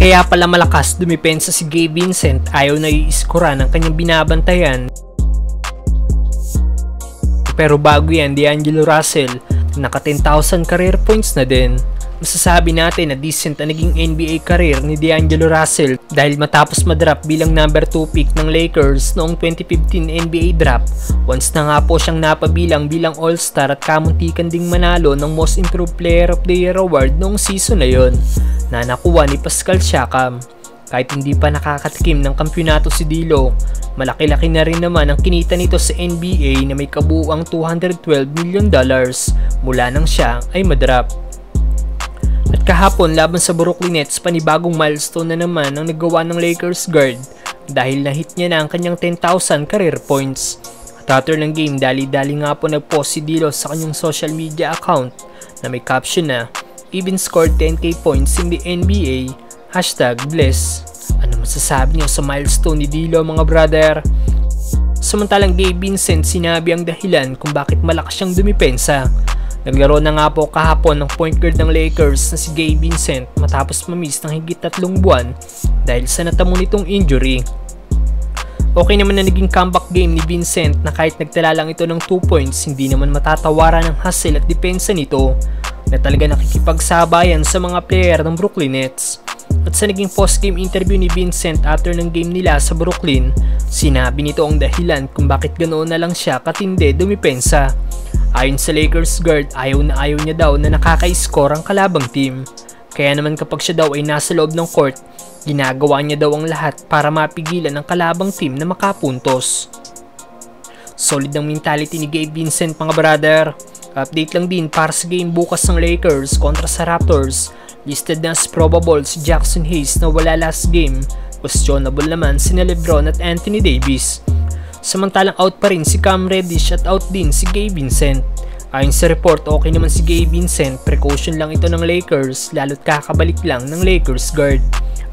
Kaya pala malakas dumipensa si Gabe Vincent, ayaw na iiskura ng kanyang binabantayan. Pero bago yan, D'Angelo Russell, naka 10,000 career points na din. Masasabi natin na decent na naging NBA career ni D'Angelo Russell dahil matapos madrap bilang number 2 pick ng Lakers noong 2015 NBA draft. Once na nga po siyang napabilang bilang All-Star at kamuntikan ding manalo ng Most Improved Player of the Year award noong season na yon, na nakuha ni Pascal Siakam. Kahit hindi pa nakakatikim ng kampyonato si D'Lo, malaki-laki na rin naman ang kinita nito sa NBA na may kabuuang $212 million mula nang siya ay madrap. At kahapon laban sa Brooklyn Nets, panibagong milestone na naman ang nagawa ng Lakers guard dahil na-hit niya na ang kanyang 10,000 career points. At after ng game, dali-dali nga po nag-post si D'Lo sa kanyang social media account na may caption na "Even scored 10k points in the NBA, #bless." Ano masasabi niyo sa milestone ni D'Lo mga brother? Samantalang Gabe Vincent, sinabi ang dahilan kung bakit malakas siyang dumipensa. Naglaro na nga po kahapon ng point guard ng Lakers na si Gabe Vincent matapos mamiss ng higit 3 buwan dahil sa natamo nitong injury. Okay naman na naging comeback game ni Vincent na kahit nagtala lang ito ng 2 points, hindi naman matatawaran ng hustle at depensa nito na talaga nakikipagsabayan sa mga player ng Brooklyn Nets. At sa naging post-game interview ni Vincent after ng game nila sa Brooklyn, sinabi nito ang dahilan kung bakit ganoon na lang siya katindi dumipensa. Ayon sa Lakers guard, ayaw niya daw na nakaka-score ang kalabang team. Kaya naman kapag siya daw ay nasa loob ng court, ginagawa niya daw ang lahat para mapigilan ang kalabang team na makapuntos. Solid ang mentality ni Gabe Vincent mga brother. Update lang din para sa game bukas ng Lakers kontra sa Raptors. Listed na as probable si Jackson Hayes na wala last game. Questionable naman sina LeBron at Anthony Davis. Samantalang out pa rin si Cam Reddish at out din si Gabe Vincent. Ayon sa report, okay naman si Gabe Vincent, precaution lang ito ng Lakers lalo't kakabalik lang ng Lakers guard.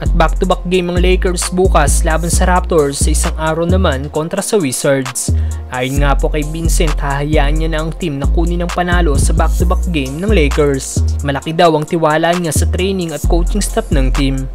At back-to-back game ang Lakers bukas laban sa Raptors, sa isang araw naman kontra sa Wizards. Ayon nga po kay Vincent, hahayaan niya na ang team na kunin ang panalo sa back-to-back game ng Lakers. Malaki daw ang tiwala niya sa training at coaching staff ng team.